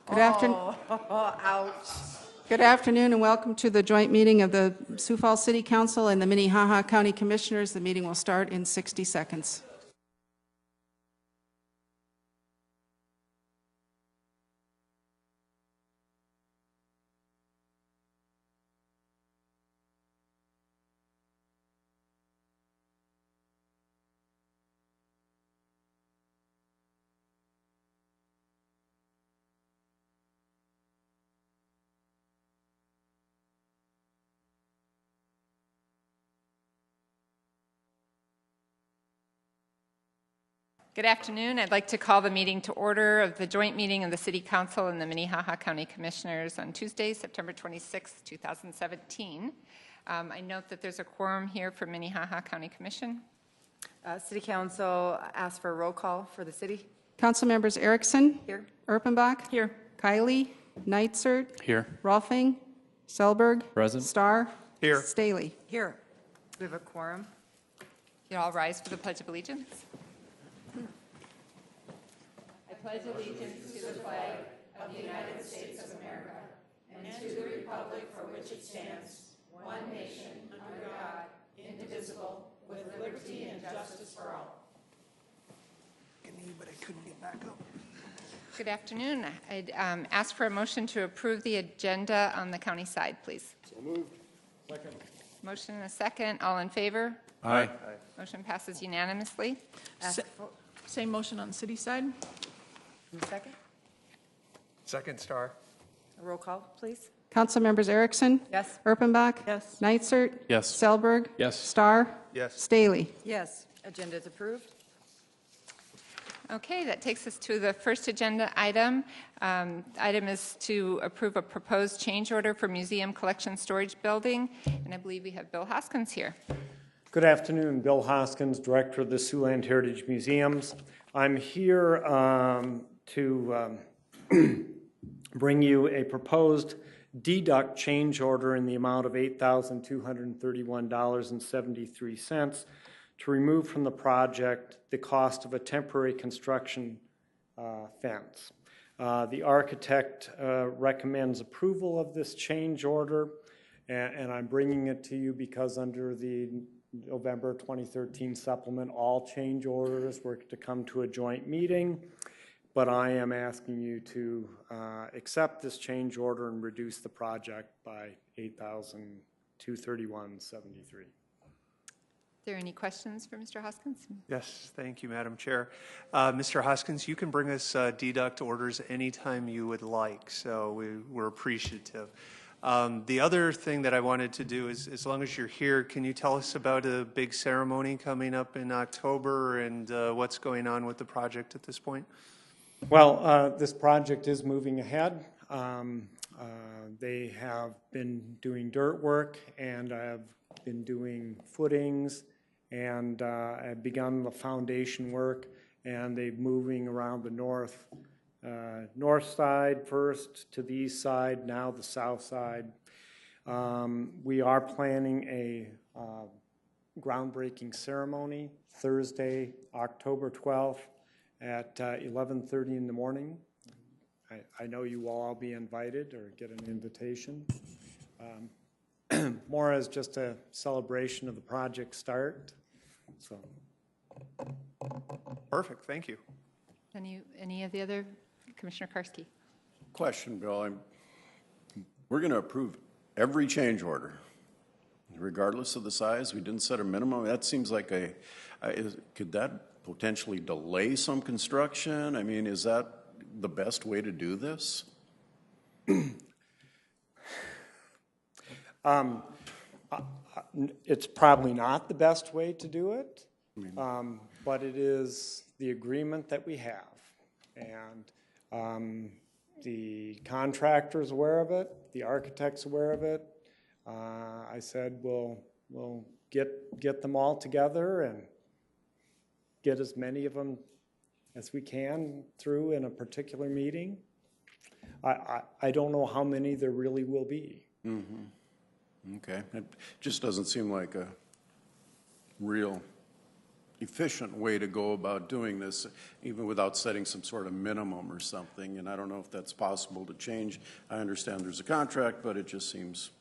Good afternoon. Ouch. Good afternoon and welcome to the joint meeting of the Sioux Falls City Council and the Minnehaha County Commissioners. The meeting will start in 60 seconds. Good afternoon. I'd like to call the meeting to order of the joint meeting of the City Council and the Minnehaha County Commissioners on Tuesday, September 26, 2017. I note that there's a quorum here for Minnehaha County Commission. City Council asks for a roll call for the city. Council members Erickson. Here. Erpenbach. Here. Kiley. Neitzer. Here. Rolfing. Selberg. Present. Starr. Here. Staley. Here. We have a quorum. You all rise for the Pledge of Allegiance. I pledge allegiance to the flag of the United States of America and to the republic for which it stands, one nation, under God, indivisible, with liberty and justice for all. But I couldn't get back up. Good afternoon. I'd ask for a motion to approve the agenda on the county side, please. So moved. Second. Motion and a second. All in favor? Aye. Motion passes unanimously. Same motion on the city side. Second. Second, Star. A roll call, please. Council members Erickson. Yes. Erpenbach. Yes. Neitzer. Yes. Selberg. Yes. Starr. Yes. Staley. Yes. Agenda is approved. Okay, that takes us to the first agenda item. Item is to approve a proposed change order for Museum Collection Storage Building, and I believe we have Bill Hoskins here. Good afternoon, Bill Hoskins, Director of the Siouxland Heritage Museums. I'm here to bring you a proposed deduct change order in the amount of $8,231.73 to remove from the project the cost of a temporary construction fence. The architect recommends approval of this change order, and I'm bringing it to you because under the November 2013 supplement, all change orders were to come to a joint meeting, but I am asking you to accept this change order and reduce the project by $8,231.73. Are there any questions for Mr. Hoskins? Yes, thank you, Madam Chair. Mr. Hoskins, you can bring us deduct orders anytime you would like, so we're appreciative. The other thing that I wanted to do is, as long as you're here, can you tell us about a big ceremony coming up in October and what's going on with the project at this point? Well, this project is moving ahead. They have been doing dirt work, and I have been doing footings, and I've begun the foundation work, and they're moving around the north side first to the east side, now the south side. We are planning a groundbreaking ceremony Thursday, October 12th at 11:30 in the morning. I know you will all be invited or get an invitation. More as just a celebration of the project start. So. Perfect, thank you. Any of the other? Commissioner Karski. Question, Bill. We're going to approve every change order, regardless of the size. We didn't set a minimum. That seems like could that potentially delay some construction? I mean, is that the best way to do this? It's probably not the best way to do it, but it is the agreement that we have. And the contractor's aware of it, the architect's aware of it. I said we'll get them all together and get as many of them as we can through in a particular meeting. I don't know how many there really will be. Mm-hmm. Okay. It just doesn't seem like a real efficient way to go about doing this, even without setting some sort of minimum or something. And I don't know if that's possible to change. I understand there's a contract, but it just seems,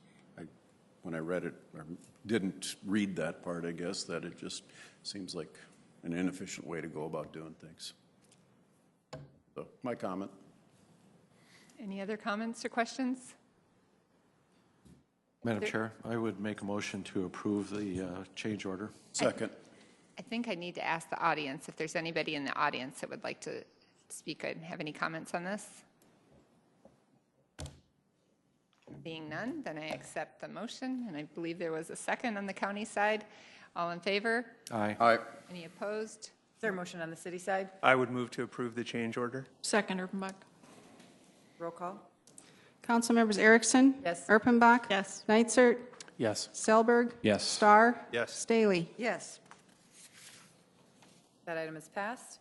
when I read it, or didn't read that part, I guess, that it just seems like an inefficient way to go about doing things. So, my comment. Any other comments or questions? Madam Chair, I would make a motion to approve the change order. Second. I think I need to ask the audience if there's anybody in the audience that would like to speak and have any comments on this. Being none, then I accept the motion, and I believe there was a second on the county side. All in favor? Aye. Aye. Any opposed? Is there a motion on the city side? I would move to approve the change order. Second, Erpenbach. Roll call? Council members Erickson? Yes. Erpenbach? Yes. Nitzert? Yes. Selberg? Yes. Starr? Yes. Staley? Yes. That item is passed.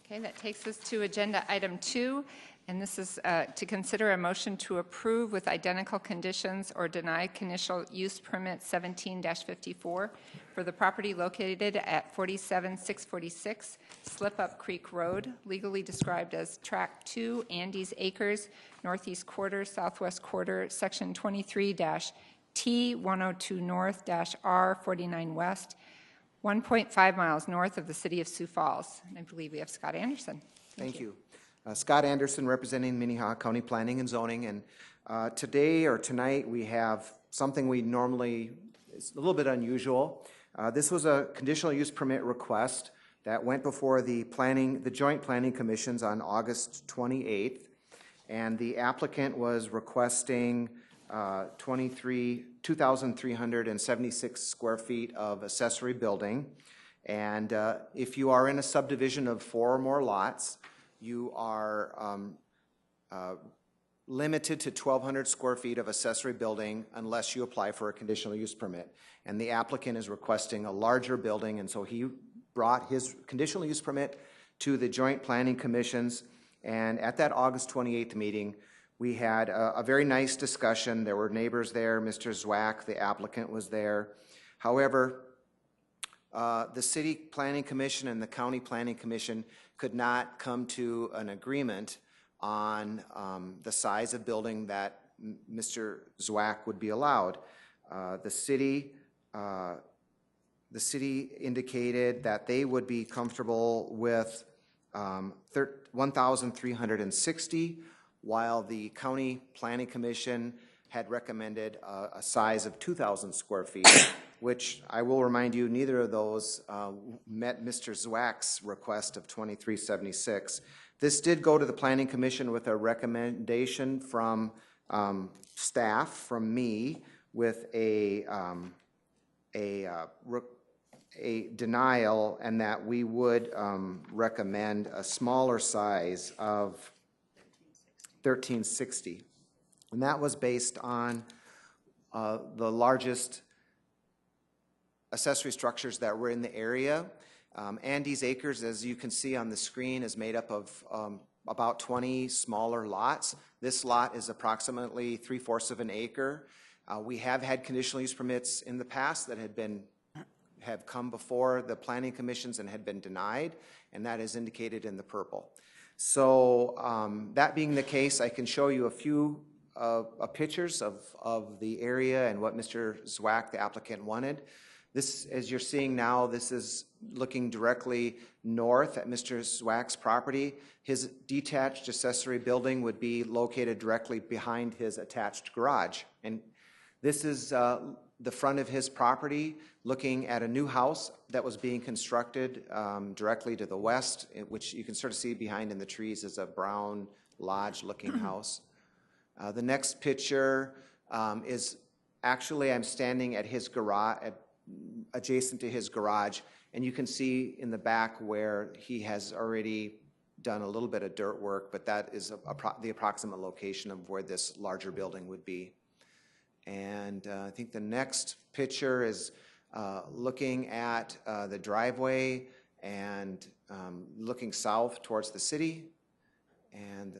Okay, that takes us to agenda item 2, and this is to consider a motion to approve with identical conditions or deny conditional use permit 17-54 for the property located at 47646 Slip Up Creek Road, legally described as Tract 2, Andes Acres, Northeast Quarter, Southwest Quarter, Section 23-T102 North-R49 West, 1.5 miles north of the city of Sioux Falls. And I believe we have Scott Anderson. Thank you. Scott Anderson, representing Minnehaha County Planning and Zoning. And today or tonight we have something we normally, it's a little bit unusual. This was a conditional use permit request that went before the Joint Planning Commissions on August 28th. And the applicant was requesting 2,376 square feet of accessory building. And if you are in a subdivision of 4 or more lots, you are limited to 1,200 square feet of accessory building unless you apply for a conditional use permit. And the applicant is requesting a larger building, and so he brought his conditional use permit to the Joint Planning Commissions. And at that August 28th meeting, we had a very nice discussion. There were neighbors there. Mr. Zwack, the applicant, was there. However, the City Planning Commission and the County Planning Commission could not come to an agreement on the size of building that Mr. Zwack would be allowed. The city indicated that they would be comfortable with 1,360, while the County Planning Commission had recommended a size of 2,000 square feet, which I will remind you, neither of those met Mr. Zwack's request of 2,376. This did go to the Planning Commission with a recommendation from staff, from me, with a denial, and that we would recommend a smaller size of 1,360. And that was based on the largest accessory structures that were in the area. Andes Acres, as you can see on the screen, is made up of about 20 smaller lots. This lot is approximately 3/4 of an acre. We have had conditional use permits in the past that have come before the planning commissions and had been denied, and that is indicated in the purple. So that being the case, I can show you a few pictures of the area and what Mr. Zwack, the applicant, wanted. This, as you're seeing now, this is looking directly north at Mr. Zwack's property. His detached accessory building would be located directly behind his attached garage. And this is the front of his property, looking at a new house that was being constructed directly to the west, which you can sort of see behind in the trees is a brown lodge-looking house. The next picture is actually, I'm standing at his garage, adjacent to his garage, and you can see in the back where he has already done a little bit of dirt work, but that is the approximate location of where this larger building would be. And I think the next picture is looking at the driveway and looking south towards the city. And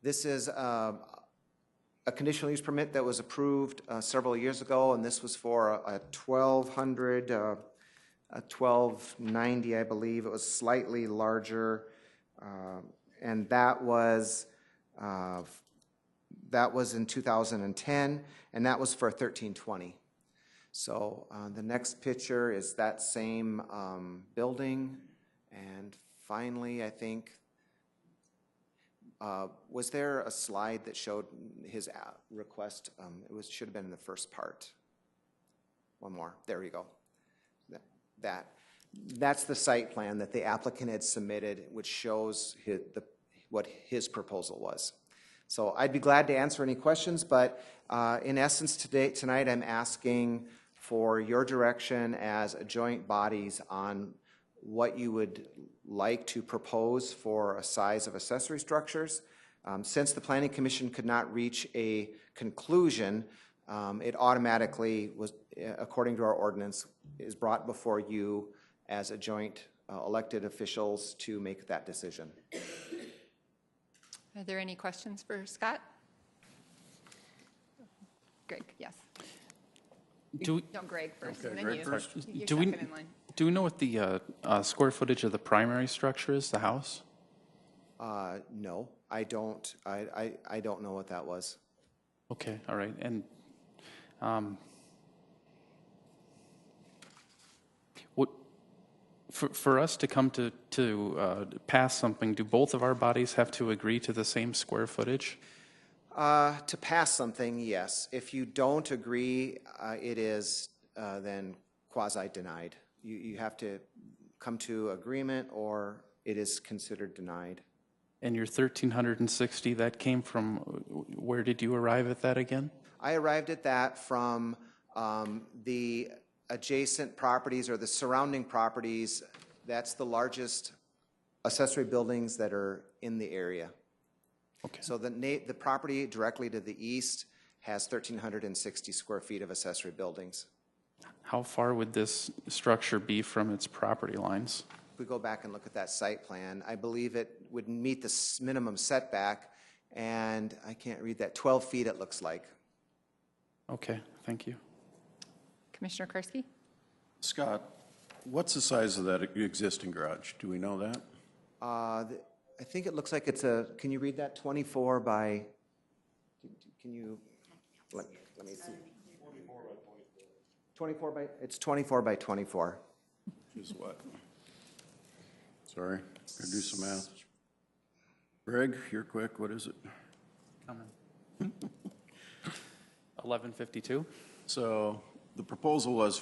this is a conditional use permit that was approved several years ago, and this was for a 1,200 a 1290, I believe. It was slightly larger, and that was in 2010, and that was for 1320. So the next picture is that same building, and finally, I think, was there a slide that showed his request? Should have been in the first part. One more. There we go. That's the site plan that the applicant had submitted, which shows what his proposal was. So I'd be glad to answer any questions, but in essence tonight I'm asking for your direction as joint bodies on what you would like to propose for a size of accessory structures. Since the Planning Commission could not reach a conclusion, it automatically was, according to our ordinance, is brought before you as a joint elected officials to make that decision. Are there any questions for Scott? Greg, yes. No, Greg first, Okay, and then Greg you. first. You're Do we- second in line. Do we know what the square footage of the primary structure is, the house? No, I don't. I don't know what that was. Okay, all right. And what for us to come to pass something, do both of our bodies have to agree to the same square footage? To pass something, yes. If you don't agree, it is then quasi-denied. You have to come to agreement or it is considered denied. And your 1,360, that came from, where did you arrive at that again? I arrived at that from the adjacent properties or the surrounding properties. That's the largest accessory buildings that are in the area. Okay. So the property directly to the east has 1,360 square feet of accessory buildings. How far would this structure be from its property lines? If we go back and look at that site plan, I believe it would meet the minimum setback, and I can't read that, 12 feet it looks like. Okay, thank you. Commissioner Karski? Scott, what's the size of that existing garage? Do we know that? I think it looks like it's can you read that, 24 by, can you, let me see. 24 by, it's 24 by 24. Is what? Sorry, gotta do some math. Greg, you're quick, what is it? 1152? So the proposal was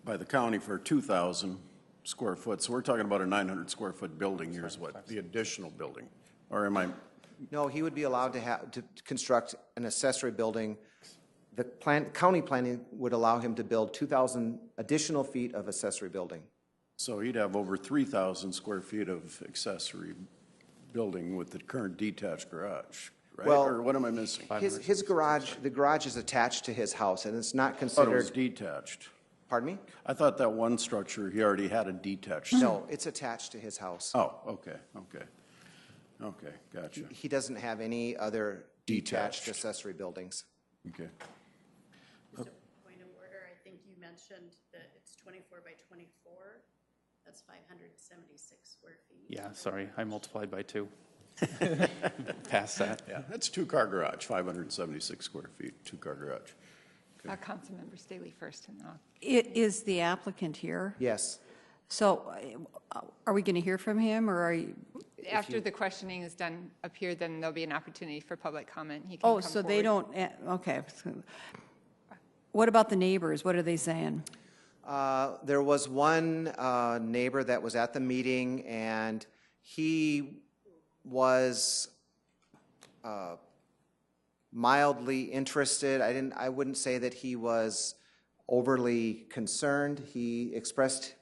by the county for 2,000 square foot, so we're talking about a 900 square foot building. Here's what, the additional building, or am I? No, he would be allowed to construct an accessory building. The county planning would allow him to build 2,000 additional feet of accessory building. So he'd have over 3,000 square feet of accessory building with the current detached garage, right? Well, or what am I missing? His garage, the garage is attached to his house, and it's not I thought it was considered, detached. pardon me? I thought that one structure, he already had a detached. No, it's attached to his house. Oh, okay, gotcha. He doesn't have any other detached Detached. accessory buildings. Okay. Just a point of order, I think you mentioned that it's 24 by 24. That's 576 square feet. Yeah, sorry, I multiplied by 2. Past that. Yeah, that's two-car garage, 576 square feet, two-car garage. Councilmember Staley first, and I'll. Is the applicant here? Yes. So are we going to hear from him, or are you? After the questioning is done up here, then there'll be an opportunity for public comment. He can Oh, come so they forward. don't, okay. What about the neighbors? What are they saying? There was one neighbor that was at the meeting, and he was mildly interested. I wouldn't say that he was overly concerned. He expressed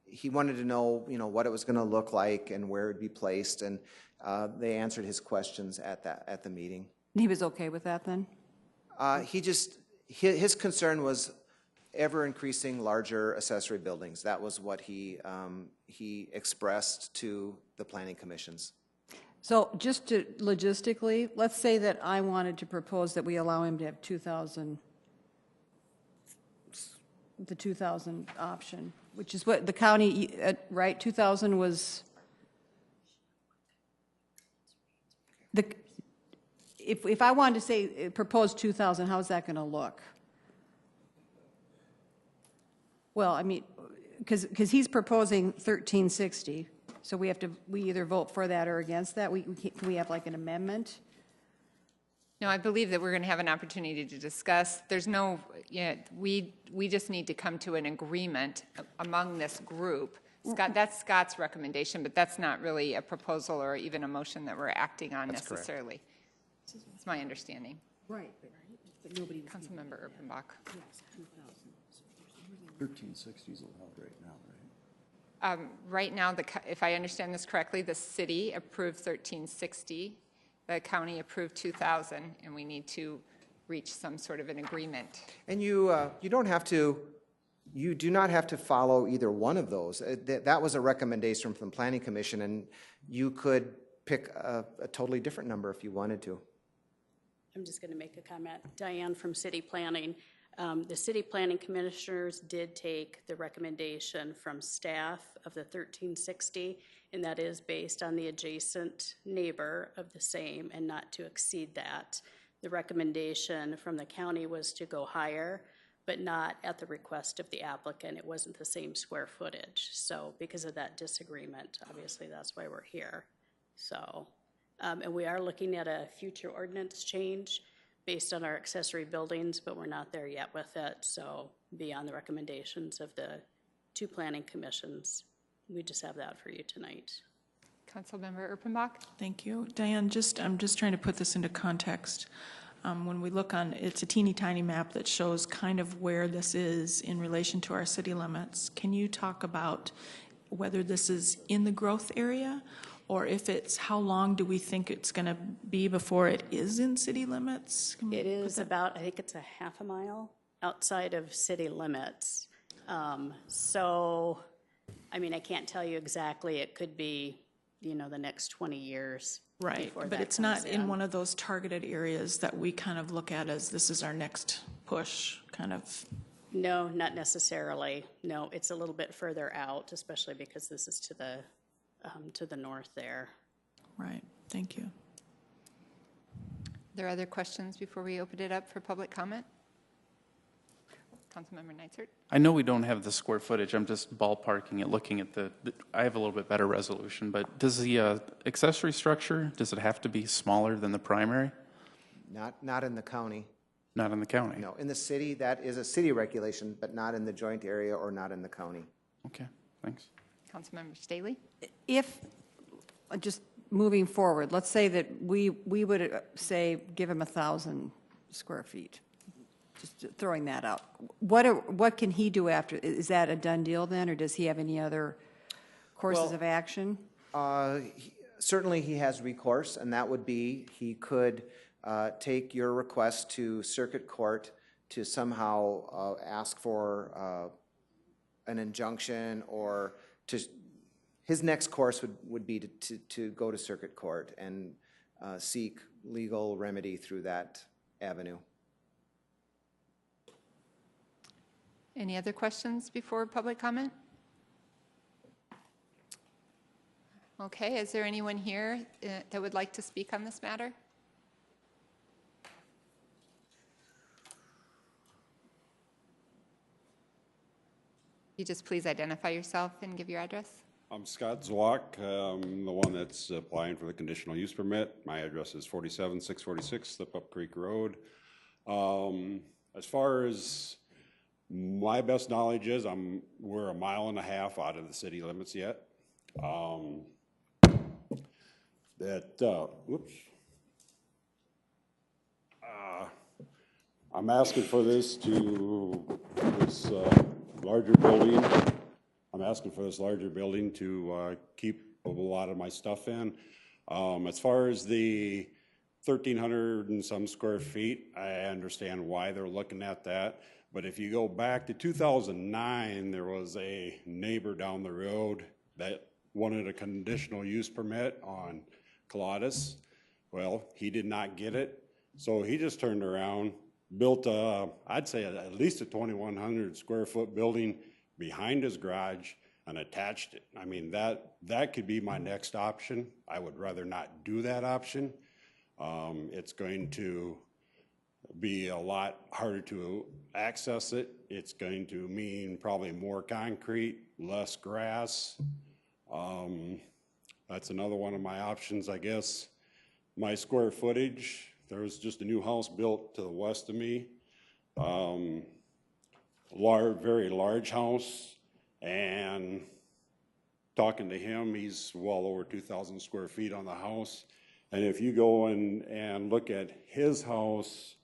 he wanted to know, what it was going to look like and where it would be placed, and they answered his questions at the meeting. He was okay with that then? His concern was ever increasing larger accessory buildings. That was what he expressed to the planning commissions. So just to logistically, let's say that I wanted to propose that we allow him to have 2,000 the 2,000 option, which is what the county, right, 2,000 was, if I wanted to say, propose 2,000, how's that going to look? Well, I mean, because he's proposing 1,360, so we either vote for that or against that. Can we have like an amendment? No, I believe that we're going to have an opportunity to discuss. There's no, we just need to come to an agreement among this group. Scott, that's Scott's recommendation, but that's not really a proposal or even a motion that we're acting on necessarily. It's my understanding. Right, but nobody. Councilmember Erpenbach. 1360 is allowed right now, right? Right now, if I understand this correctly, the city approved 1,360. The county approved 2,000, and we need to reach some sort of an agreement. And you don't have to, you do not have to follow either one of those. That was a recommendation from the Planning Commission, and you could pick a totally different number if you wanted to. I'm just going to make a comment. Diane from City Planning. The City Planning Commissioners did take the recommendation from staff of the 1,360, and that is based on the adjacent neighbor of the same and not to exceed that. The recommendation from the county was to go higher, but not at the request of the applicant. It wasn't the same square footage. So because of that disagreement, obviously that's why we're here. So, and we are looking at a future ordinance change based on our accessory buildings, but we're not there yet with it. So beyond the recommendations of the two planning commissions, we just have that for you tonight. Councilmember Erpenbach. Thank you. Diane, I'm just trying to put this into context. When we look on, it's a teeny tiny map that shows kind of where this is in relation to our city limits. Can you talk about whether this is in the growth area, or if it's, how long do we think it's going to be before it is in city limits? It is about, I think it's a half a mile outside of city limits. So, I mean, I can't tell you exactly. It could be, the next 20 years. Right, but it's not in one of those targeted areas that we kind of look at as this is our next push, kind of. No, not necessarily. No, it's a little bit further out, especially because this is to the north there. Right, thank you. Are there other questions before we open it up for public comment? Councilmember Neitzer. I know we don't have the square footage. I'm just ballparking it, looking at I have a little bit better resolution, but does the accessory structure, does it have to be smaller than the primary? Not in the county. Not in the county? No, in the city, that is a city regulation, but not in the joint area or not in the county. Okay, thanks. Councilmember Staley. If, just moving forward, let's say that we would say give him 1,000 square feet. Just throwing that out. What can he do after? Is that a done deal then, or does he have any other courses of action? Certainly he has recourse, and that would be he could take your request to circuit court to somehow ask for an injunction, or his next course would be to go to circuit court and seek legal remedy through that avenue. Any other questions before public comment? Okay, is there anyone here that would like to speak on this matter? You just please identify yourself and give your address. I'm Scott Zwak. I'm the one that's applying for the conditional use permit. My address is 47646 Slip Up Creek Road. As far as my best knowledge is, we're 1.5 miles out of the city limits yet. I'm asking for this larger building. I'm asking for this larger building to keep a lot of my stuff in. As far as the 1,300 and some square feet, I understand why they're looking at that. But if you go back to 2009, there was a neighbor down the road that wanted a conditional use permit on Colodus. Well, he did not get it, so he just turned around, built I'd say at least a 2,100 square foot building behind his garage and attached it. I mean, that could be my next option. I would rather not do that option. It's going to be a lot harder to access it. It's going to mean probably more concrete, less grass. That's another one of my options, I guess. My square footage, there was just a new house built to the west of me. Very large house, and talking to him, he's well over 2,000 square feet on the house. And if you go and look at his house,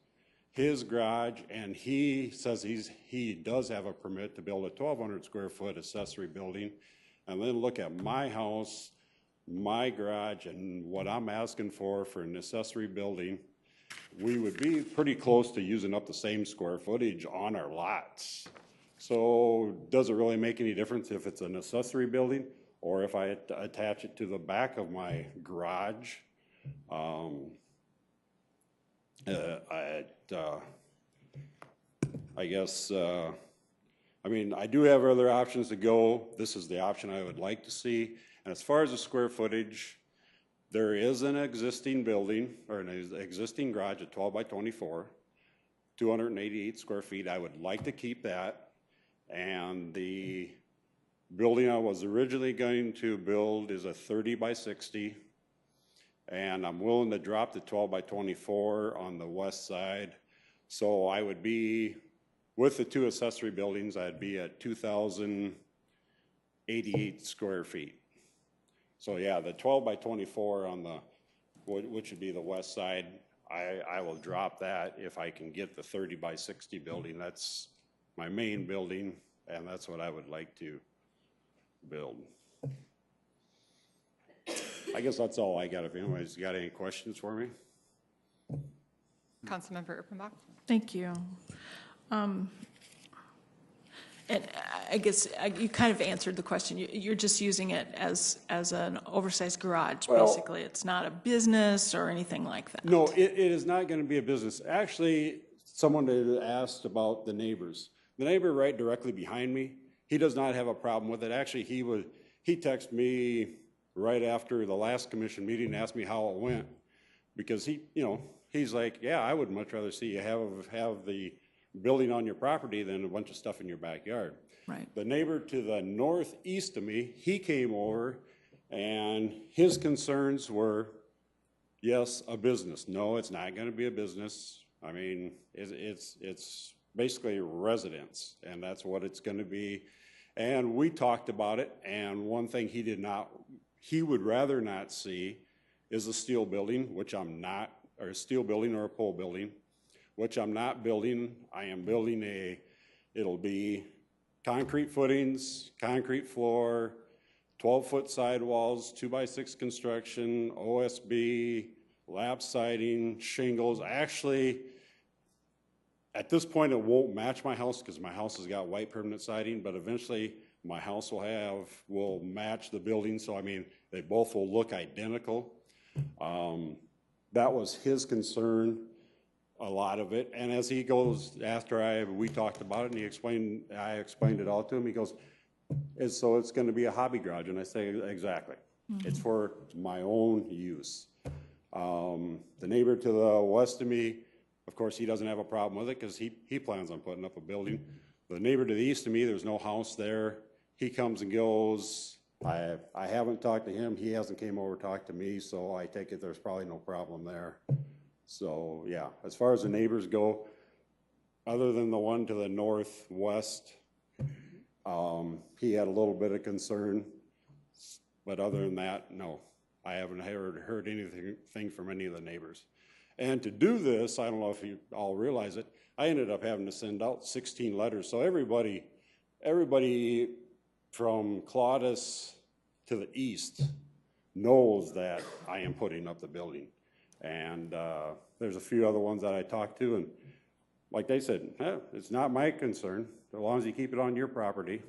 his garage, and he says he does have a permit to build a 1,200 square foot accessory building, and then look at my house, my garage, and what I'm asking for an accessory building, we would be pretty close to using up the same square footage on our lots. So does it really make any difference if it's an accessory building or if I attach it to the back of my garage? I guess, I mean, I do have other options to go. This is the option I would like to see. And as far as the square footage, there is an existing building or an existing garage at 12 by 24, 288 square feet. I would like to keep that. And the building I was originally going to build is a 30 by 60. And I'm willing to drop the 12 by 24 on the west side. So I would be, with the two accessory buildings, I'd be at 2,088 square feet. So yeah, the 12 by 24 on the, which would be the west side, I will drop that if I can get the 30 by 60 building. That's my main building, and that's what I would like to build. I guess that's all I got. If anybody's got any questions for me. Councilmember Erpenbach. Thank you. And I guess you kind of answered the question. You're just using it as an oversized garage, basically. It's not a business or anything like that. No, it is not going to be a business. Actually, someone had asked about the neighbors. The neighbor right directly behind me, he does not have a problem with it. Actually, he texted me right after the last commission meeting and asked me how it went, because he's like, yeah, I would much rather see you have the building on your property than a bunch of stuff in your backyard. Right. The neighbor to the northeast of me, he came over, and his concerns were, yes, a business. No, it's not going to be a business. I mean, it's basically residence, and that's what it's going to be. And we talked about it, and one thing he would rather not see is a steel building, which I'm not, or a steel building or a pole building, which I'm not building. I am building it'll be concrete footings, concrete floor, 12-foot sidewalls, 2x6 construction, OSB, lap siding, shingles. Actually, at this point, it won't match my house because my house has got white permanent siding, but eventually my house will match the building. So, I mean, they both will look identical. That was his concern, a lot of it. And as he goes, after we talked about it, and I explained it all to him, he goes, so it's going to be a hobby garage. And I say, exactly. Mm-hmm. It's for my own use. The neighbor to the west of me, of course, he doesn't have a problem with it because he plans on putting up a building. The neighbor to the east of me, there's no house there. He comes and goes. I haven't talked to him. He hasn't came over to talk to me, so I take it there's probably no problem there. So, yeah, as far as the neighbors go, other than the one to the northwest, he had a little bit of concern. But other than that, no. I haven't heard anything from any of the neighbors. And to do this, I don't know if you all realize it, I ended up having to send out 16 letters. So everybody from Claudius to the east knows that I am putting up the building. And there's a few other ones that I talked to, and like they said, it's not my concern. As long as you keep it on your property,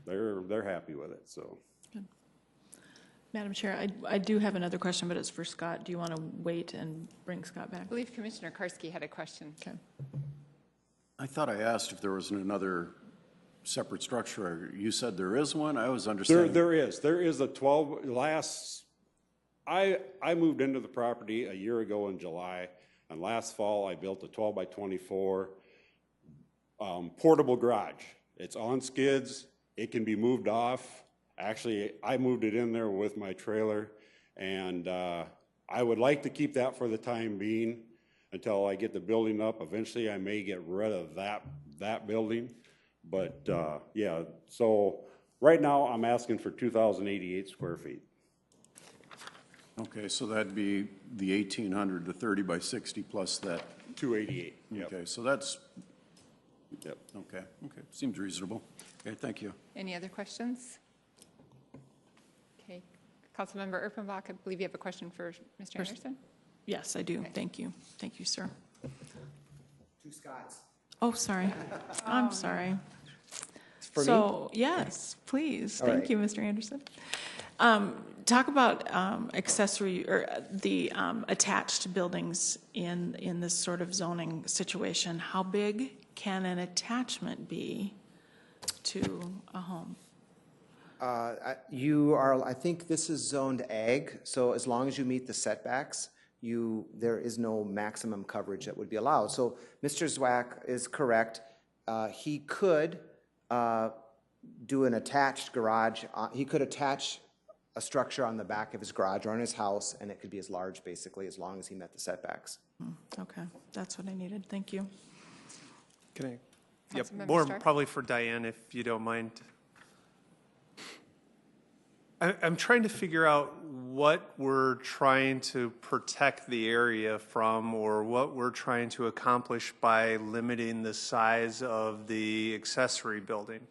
they're happy with it. So. Madam Chair, I do have another question, but it's for Scott. Do you want to wait and bring Scott back? I believe Commissioner Karski had a question. Okay. I thought I asked if there was another separate structure. You said there is one? I was understanding. There is a 12, I moved into the property a year ago in July, and last fall I built a 12 by 24 portable garage. It's on skids, it can be moved off. Actually, I moved it in there with my trailer, and I would like to keep that for the time being until I get the building up. Eventually I may get rid of that building, but yeah, so right now I'm asking for 2,088 square feet. Okay, so that'd be the 1,800, the 30 by 60 plus that. 288. Yep. Okay, so that's, Yep. okay, seems reasonable. Okay, thank you. Any other questions? Okay. Councilmember Erpenbach, I believe you have a question for Mr. Anderson? Yes, I do. Okay. Thank you. Thank you, sir. Two Scots. Oh, sorry. I'm sorry. For So, yes, please. All Thank right. you, Mr. Anderson. Talk about accessory or the attached buildings in this sort of zoning situation. How big can an attachment be to a home? I think this is zoned ag, so as long as you meet the setbacks, there is no maximum coverage that would be allowed. So Mr. Zwack is correct. He could do an attached garage. He could attach a structure on the back of his garage or on his house, and it could be as large, basically, as long as he met the setbacks. Okay, that's what I needed. Thank you. Can I? Yep, Councilmember more Stark? probably for Diane, if you don't mind. I'm trying to figure out what we're trying to protect the area from, or what we're trying to accomplish by limiting the size of the accessory building.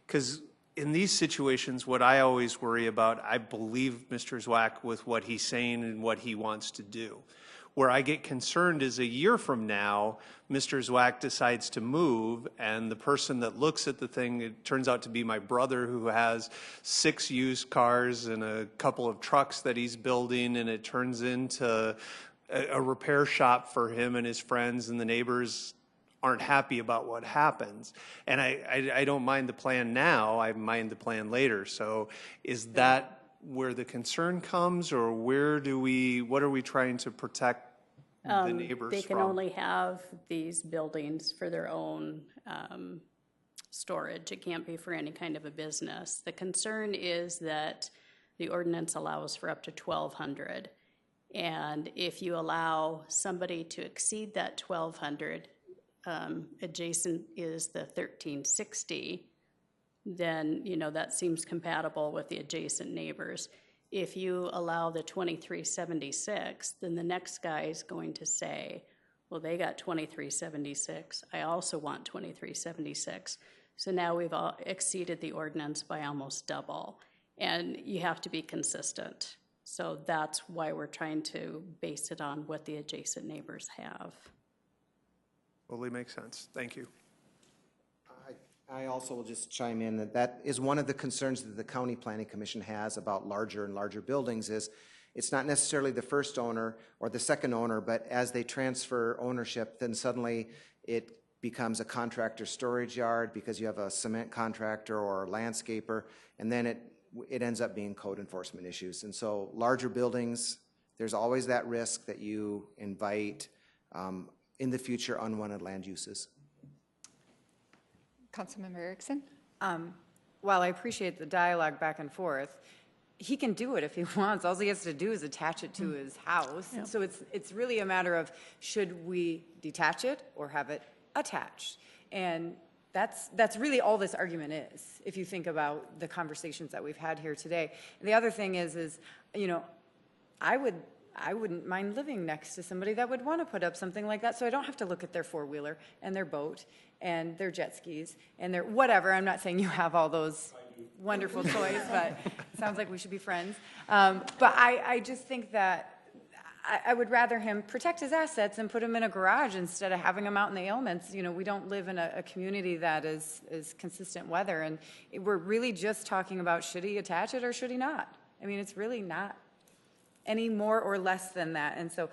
Because in these situations, what I always worry about, I believe Mr. Zwack with what he's saying and what he wants to do. Where I get concerned is a year from now, Mr. Zwack decides to move, and the person that looks at the thing, it turns out to be my brother, who has 6 used cars and a couple of trucks that he's building, and it turns into a repair shop for him and his friends, and the neighbors aren't happy about what happens. And I don't mind the plan now, I mind the plan later. So is that where the concern comes, or what are we trying to protect the neighbors from? They can only have these buildings for their own storage. It can't be for any kind of a business. The concern is that the ordinance allows for up to 1,200. And if you allow somebody to exceed that 1,200, adjacent is the 1,360, then, that seems compatible with the adjacent neighbors. If you allow the 2,376, then the next guy is going to say, well, they got 2,376. I also want 2,376. So now we've exceeded the ordinance by almost double. And you have to be consistent. So that's why we're trying to base it on what the adjacent neighbors have. Totally makes sense. Thank you. I also will just chime in that is one of the concerns that the County Planning Commission has about larger and larger buildings is it's not necessarily the first owner or the second owner, but as they transfer ownership, then suddenly it becomes a contractor storage yard because you have a cement contractor or a landscaper, and then it ends up being code enforcement issues. And so larger buildings, there's always that risk that you invite in the future unwanted land uses. Councilmember Erickson? While I appreciate the dialogue back and forth, he can do it if he wants. All he has to do is attach it to his house. Yeah. So it's really a matter of should we detach it or have it attached? And that's really all this argument is, if you think about the conversations that we've had here today. And the other thing is I wouldn't mind living next to somebody that would want to put up something like that, so I don't have to look at their four-wheeler and their boat and their jet skis and their whatever. I'm not saying you have all those wonderful toys, but it sounds like we should be friends. But I just think that I would rather him protect his assets and put them in a garage instead of having them out in the elements. We don't live in a community that is consistent weather, and we're really just talking about should he attach it or should he not? I mean, it's really not any more or less than that. And so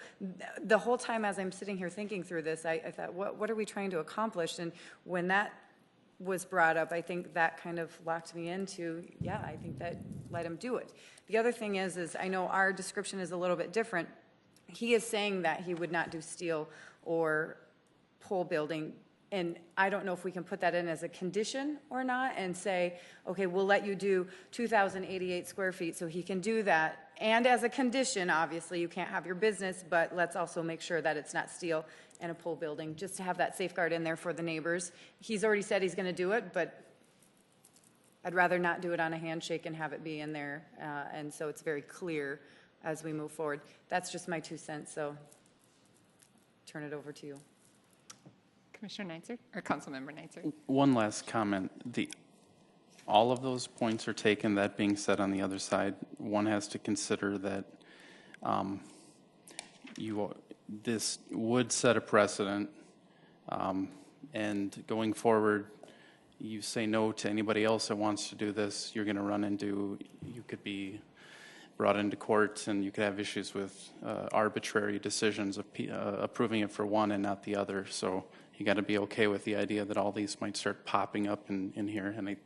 the whole time as I'm sitting here thinking through this, I thought, what are we trying to accomplish? And when that was brought up, I think that kind of locked me into, yeah, I think that let him do it. The other thing is I know our description is a little bit different. He is saying that he would not do steel or pole building, and I don't know if we can put that in as a condition or not and say, okay, we'll let you do 2,088 square feet, so he can do that. And as a condition, obviously, you can't have your business, but let's also make sure that it's not steel and a pole building, just to have that safeguard in there for the neighbors. He's already said he's going to do it, but I'd rather not do it on a handshake and have it be in there, and so it's very clear as we move forward. That's just my 2 cents, so turn it over to you. Commissioner Neitzer, or Councilmember Neitzer? One last comment. All of those points are taken. That being said, on the other side, one has to consider that this would set a precedent, and going forward, you say no to anybody else that wants to do this, you're going to run into, you could be brought into court, and you could have issues with arbitrary decisions of approving it for one and not the other. So you got to be okay with the idea that all these might start popping up in here. And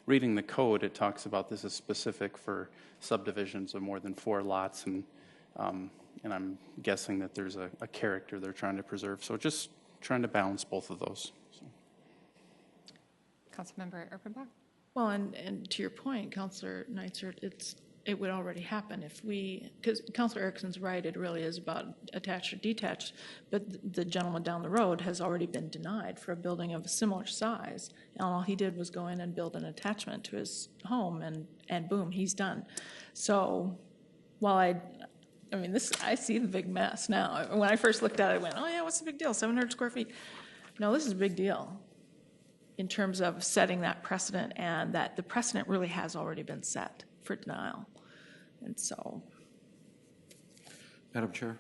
reading the code, it talks about this is specific for subdivisions of more than 4 lots, and I'm guessing that there's a character they're trying to preserve. So just trying to balance both of those. So. Councilmember Erpenbach? Well, and to your point, Councilor Neitzer, it would already happen if because Councilor Erickson's right, it really is about attached or detached, but the gentleman down the road has already been denied for a building of a similar size, and all he did was go in and build an attachment to his home, and boom, he's done. So while I mean, I see the big mess now. When I first looked at it, I went, oh yeah, what's the big deal, 700 square feet? No, this is a big deal in terms of setting that precedent, and that the precedent really has already been set for denial. And so, Madam Chair,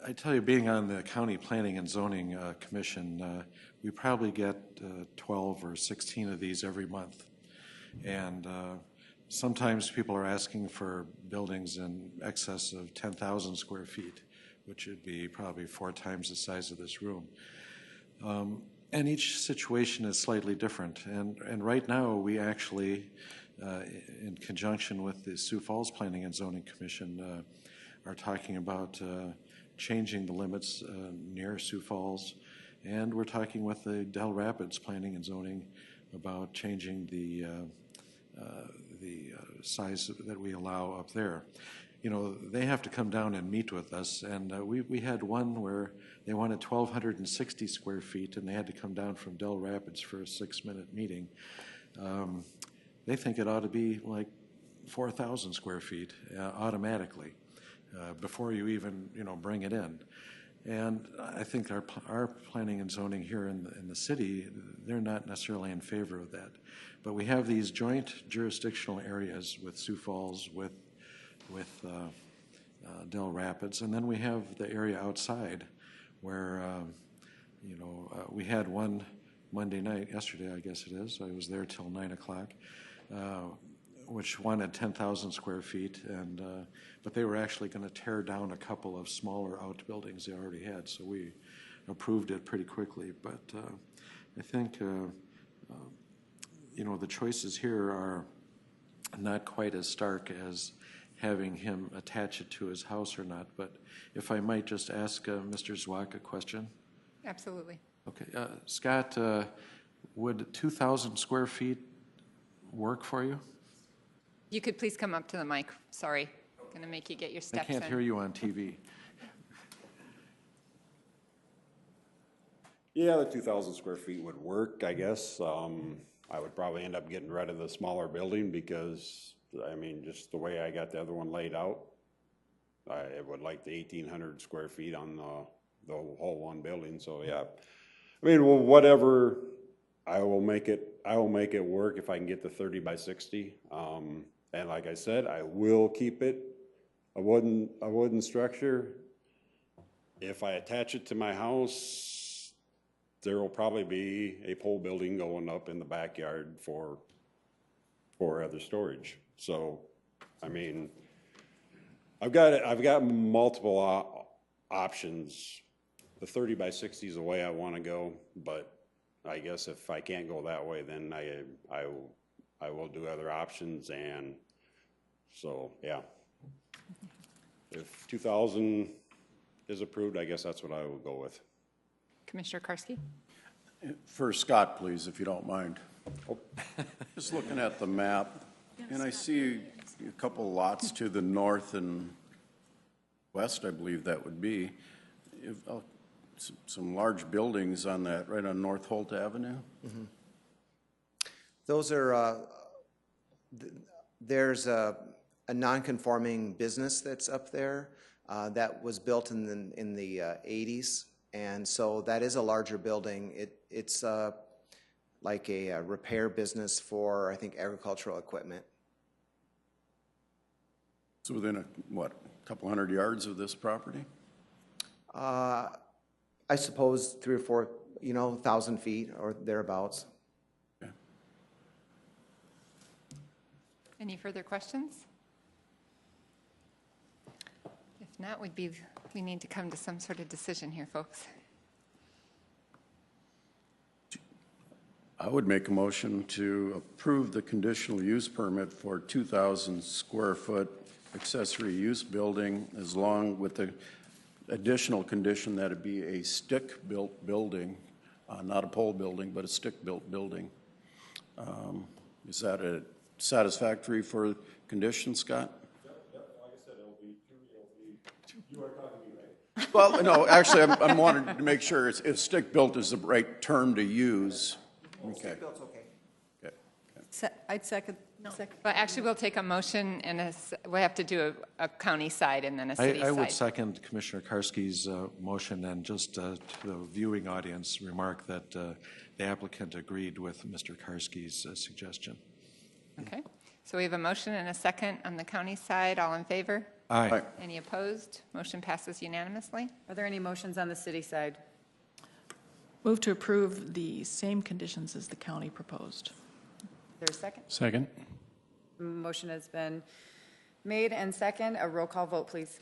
I tell you, being on the County Planning and Zoning Commission, we probably get 12 or 16 of these every month. And sometimes people are asking for buildings in excess of 10,000 square feet, which would be probably 4 times the size of this room. And each situation is slightly different. And right now, we actually, in conjunction with the Sioux Falls Planning and Zoning Commission, are talking about changing the limits near Sioux Falls, and we're talking with the Del Rapids Planning and Zoning about changing the size that we allow up there. You know, they have to come down and meet with us, and we had one where they wanted 1,260 square feet, and they had to come down from Del Rapids for a 6-minute meeting. They think it ought to be like 4,000 square feet automatically before you even, bring it in. And I think our planning and zoning here in the city, they're not necessarily in favor of that. But we have these joint jurisdictional areas with Sioux Falls, with Del Rapids, and then we have the area outside where, we had one Monday night, yesterday I guess it is, I was there till 9 o'clock, which wanted 10,000 square feet, and but they were actually going to tear down a couple of smaller outbuildings they already had, so we approved it pretty quickly. But I think, the choices here are not quite as stark as having him attach it to his house or not. But if I might just ask Mr. Zwack a question. Absolutely. Okay. Scott, would 2,000 square feet work for you? You could please come up to the mic. Sorry. Going to make you get your steps in. I can't hear you on TV. Yeah, the 2,000 square feet would work, I guess. I would probably end up getting rid of the smaller building because, just the way I got the other one laid out, I would like the 1,800 square feet on the whole one building. So yeah, whatever. I will make it work if I can get the 30 by 60. And like I said, I will keep it a wooden structure. If I attach it to my house, there will probably be a pole building going up in the backyard for other storage. So, I mean, I've got multiple options. The 30 by 60 is the way I want to go, but I guess if I can't go that way, then I will do other options, and so, yeah. If 2,000 is approved, I guess that's what I will go with. Commissioner Karski? For Scott, please, if you don't mind. Just looking at the map, and I see a couple lots to the north and west, I believe that would be. Some large buildings on that, right on North Holt Avenue. Mm-hmm. Those are, there's a non-conforming business that's up there that was built in the 80s, and so that is a larger building. It's like a repair business for, I think, agricultural equipment. It's within a couple hundred yards of this property? I suppose 3 or 4, 1,000 feet or thereabouts. Okay. Any further questions? If not, we need to come to some sort of decision here, folks. I would make a motion to approve the conditional use permit for 2,000 square foot accessory use building, as long with the additional condition that it be a stick-built building, not a pole building, but a stick-built building. Is that a satisfactory for conditions, Scott? Yep, like I said, you are talking to me, right? Well, no, actually, I'm wanting to make sure if stick-built is the right term to use. Okay. Stick-built's okay. I'd second. But actually, we'll take a motion, and we'll have to do a county side and then a city side. I would second Commissioner Karski's motion, and just to the viewing audience, remark that the applicant agreed with Mr. Karski's suggestion. Okay. So we have a motion and a second on the county side. All in favor? Aye. Any opposed? Motion passes unanimously. Are there any motions on the city side? Move to approve the same conditions as the county proposed. Is there a second? Second. Motion has been made and second. A roll call vote, please.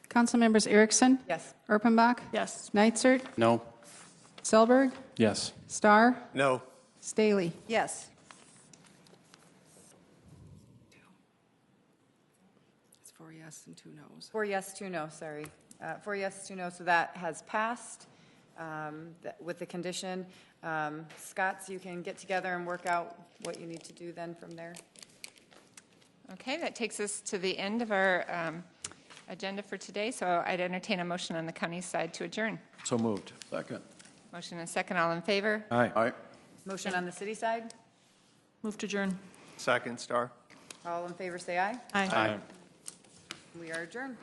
Council members Erickson? Yes. Erpenbach? Yes. Nitzert? No. Selberg? Yes. Starr? No. Staley? Yes. It's 4 yes and 2 no's. 4 yes, 2 no, sorry. 4 yes, 2 no, so that has passed with the condition. Scott, you can get together and work out what you need to do then from there. Okay, that takes us to the end of our agenda for today, so I'd entertain a motion on the county side to adjourn. So moved. Second. Motion and second, all in favor? Aye. Aye. Motion on the city side. Move to adjourn. Second, Star. All in favor, say aye. Aye. Aye. We are adjourned.